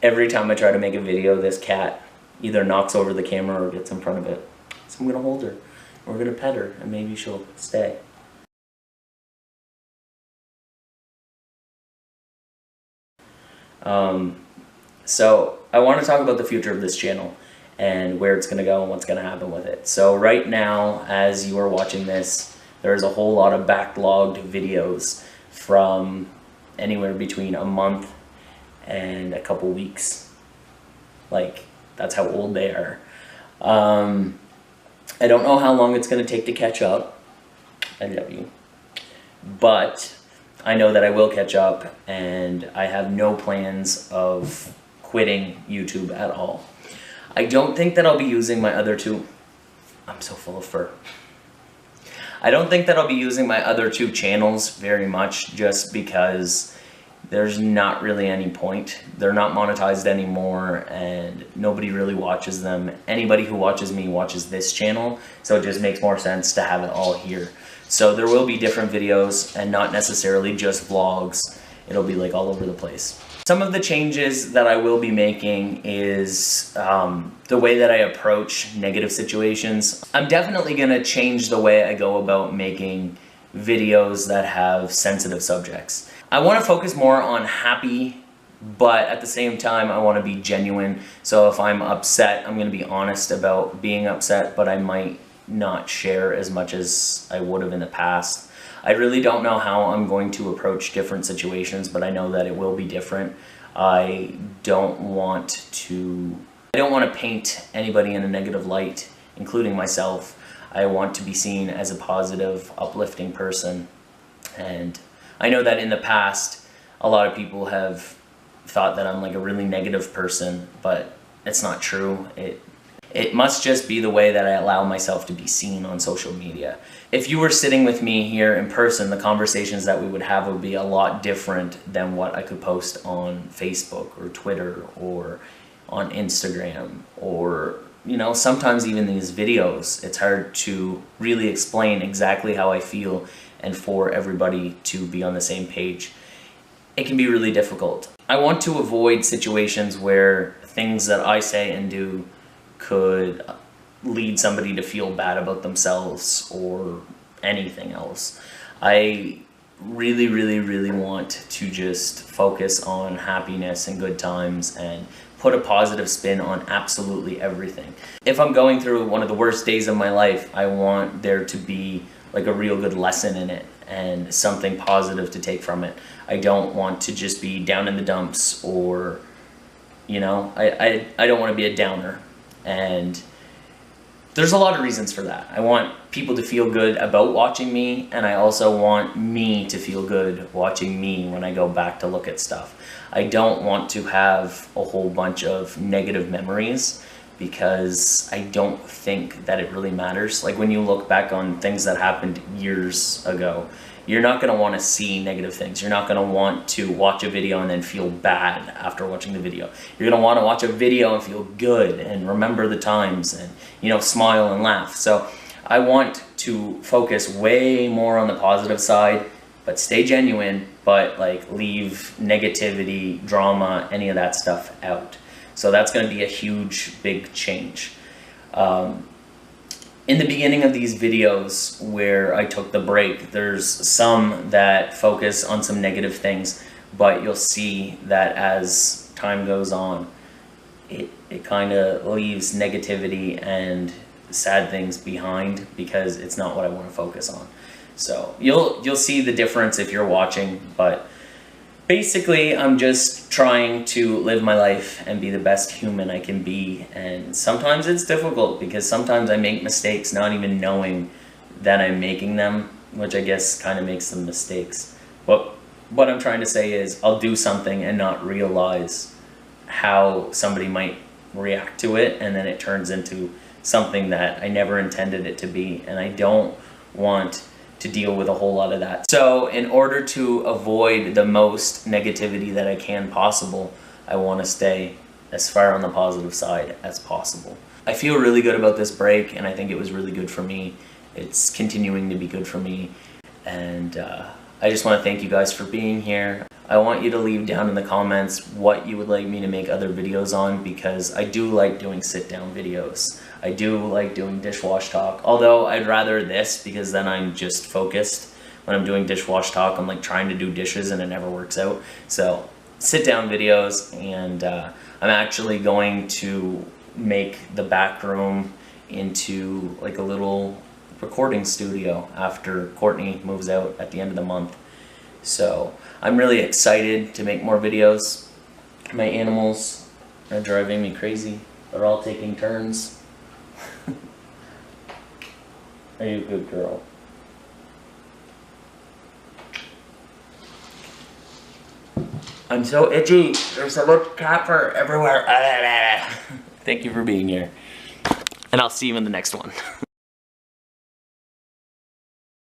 Every time I try to make a video, this cat either knocks over the camera or gets in front of it. So I'm gonna hold her. We're gonna pet her and maybe she'll stay. So I want to talk about the future of this channel and where it's going to go and what's going to happen with it. So right now, as you are watching this, there's a whole lot of backlogged videos from anywhere between a month and a couple weeks. Like, that's how old they are. I don't know how long it's going to take to catch up. I love you. But I know that I will catch up, and I have no plans of quitting YouTube at all. I don't think that I'll be using my other two... I'm so full of fur. I don't think that I'll be using my other two channels very much, just because there's not really any point. They're not monetized anymore, and nobody really watches them. Anybody who watches me watches this channel, so it just makes more sense to have it all here. So there will be different videos and not necessarily just vlogs. It'll be like all over the place. Some of the changes that I will be making is the way that I approach negative situations. I'm definitely gonna change the way I go about making videos that have sensitive subjects. I wanna focus more on happy, but at the same time, I wanna be genuine. So if I'm upset, I'm gonna be honest about being upset, but I might not share as much as I would have in the past. I really don't know how I'm going to approach different situations, but I know that it will be different. I don't want to paint anybody in a negative light, including myself. I want to be seen as a positive, uplifting person. And I know that in the past, a lot of people have thought that I'm like a really negative person, but it's not true. It must just be the way that I allow myself to be seen on social media. If you were sitting with me here in person, the conversations that we would have would be a lot different than what I could post on Facebook or Twitter or on Instagram, or, you know, sometimes even these videos. It's hard to really explain exactly how I feel and for everybody to be on the same page. It can be really difficult. I want to avoid situations where things that I say and do could lead somebody to feel bad about themselves or anything else. I really want to just focus on happiness and good times and put a positive spin on absolutely everything. If I'm going through one of the worst days of my life, I want there to be like a real good lesson in it and something positive to take from it. I don't want to just be down in the dumps, or, you know, I don't want to be a downer. And there's a lot of reasons for that. I want people to feel good about watching me, and I also want me to feel good watching me when I go back to look at stuff. I don't want to have a whole bunch of negative memories, because I don't think that it really matters. Like, when you look back on things that happened years ago, you're not going to want to see negative things. You're not going to want to watch a video and then feel bad after watching the video. You're going to want to watch a video and feel good and remember the times and, you know, smile and laugh. So I want to focus way more on the positive side, but stay genuine, but like leave negativity, drama, any of that stuff out. So that's going to be a huge, big change. In the beginning of these videos where I took the break, there's some that focus on some negative things, but you'll see that as time goes on, it kind of leaves negativity and sad things behind, because it's not what I want to focus on. So you'll see the difference if you're watching, but basically, I'm just trying to live my life and be the best human I can be, and sometimes it's difficult because sometimes I make mistakes not even knowing that I'm making them, which I guess kind of makes them mistakes. But what I'm trying to say is I'll do something and not realize how somebody might react to it, and then it turns into something that I never intended it to be, and I don't want to deal with a whole lot of that. So in order to avoid the most negativity that I can possible, I want to stay as far on the positive side as possible. I feel really good about this break, and I think it was really good for me. It's continuing to be good for me, and I just want to thank you guys for being here. I want you to leave down in the comments what you would like me to make other videos on, because I do like doing sit-down videos. I do like doing dishwash talk, although I'd rather this, because then I'm just focused. When I'm doing dishwash talk, I'm like trying to do dishes and it never works out. So sit-down videos, and I'm actually going to make the back room into like a little recording studio after Courtney moves out at the end of the month. So I'm really excited to make more videos. My animals are driving me crazy. They're all taking turns. Are you a good girl? I'm so itchy. There's so much cat fur everywhere. Thank you for being here. And I'll see you in the next one.